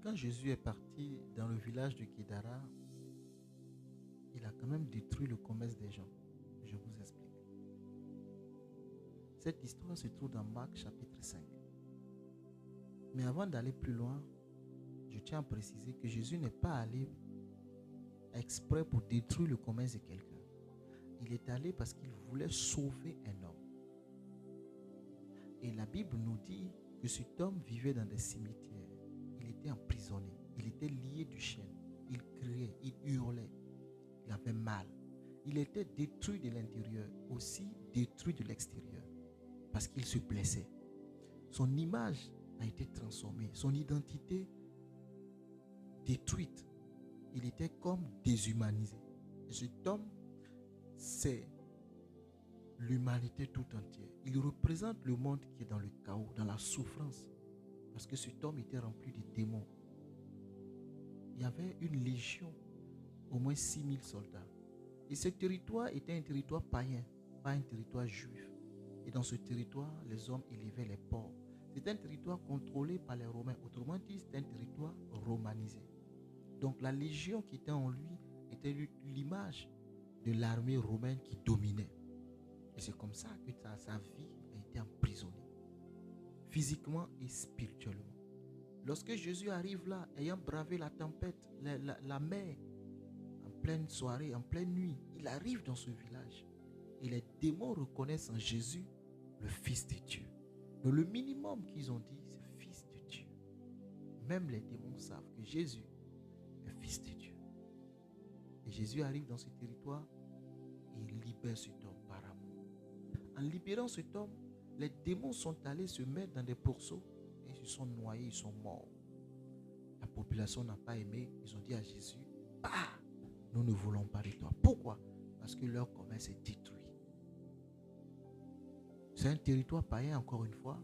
quand Jésus est parti dans le village de Guédara, il a quand même détruit le commerce des gens. Je vous explique. Cette histoire se trouve dans Marc chapitre 5. Mais avant d'aller plus loin, je tiens à préciser que Jésus n'est pas allé exprès pour détruire le commerce de quelqu'un. Il est allé parce qu'il voulait sauver un homme. Et la Bible nous dit que cet homme vivait dans des cimetières. Il était emprisonné. Il était lié du chêne. Il criait, il hurlait. Il avait mal. Il était détruit de l'intérieur, aussi détruit de l'extérieur. Parce qu'il se blessait. Son image a été transformée. Son identité détruite. Il était comme déshumanisé. Et cet homme, c'est l'humanité tout entière. Il représente le monde qui est dans le chaos, dans la souffrance. Parce que cet homme était rempli de démons. Il y avait une légion, au moins 6000 soldats. Et ce territoire était un territoire païen, pas un territoire juif. Et dans ce territoire, les hommes élevaient les porcs. C'est un territoire contrôlé par les Romains. Autrement dit, c'est un territoire romanisé. Donc la légion qui était en lui était l'image de l'armée romaine qui dominait. Et c'est comme ça que sa vie a été emprisonnée, physiquement et spirituellement. Lorsque Jésus arrive là, ayant bravé la tempête, la mer, en pleine soirée, en pleine nuit, il arrive dans ce village. Et les démons reconnaissent en Jésus le Fils de Dieu. Donc le minimum qu'ils ont dit, c'est Fils de Dieu. Même les démons savent que Jésus est Fils de Dieu. Et Jésus arrive dans ce territoire et il libère cet homme par amour. En libérant cet homme, les démons sont allés se mettre dans des pourceaux et ils se sont noyés, ils sont morts. La population n'a pas aimé. Ils ont dit à Jésus, nous ne voulons pas de toi. Pourquoi? Parce que leur commerce est détruit. C'est un territoire païen encore une fois.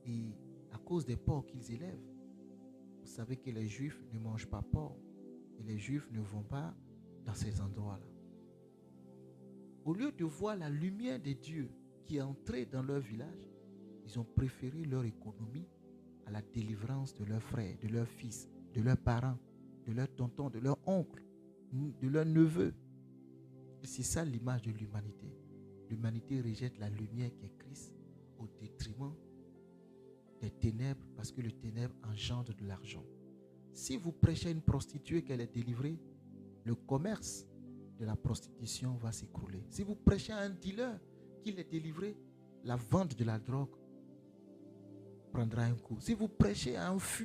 Et à cause des porcs qu'ils élèvent, vous savez que les Juifs ne mangent pas porc. Et les Juifs ne vont pas dans ces endroits-là. Au lieu de voir la lumière de Dieu qui est entrée dans leur village, ils ont préféré leur économie à la délivrance de leurs frères, de leurs fils, de leurs parents, de leurs tontons, de leurs oncles, de leurs neveux. Et c'est ça l'image de l'humanité. L'humanité rejette la lumière qui est Christ au détriment des ténèbres parce que le ténèbre engendre de l'argent. Si vous prêchez à une prostituée qu'elle est délivrée, le commerce de la prostitution va s'écrouler. Si vous prêchez à un dealer qu'il est délivré, la vente de la drogue prendra un coup. Si vous prêchez à un fou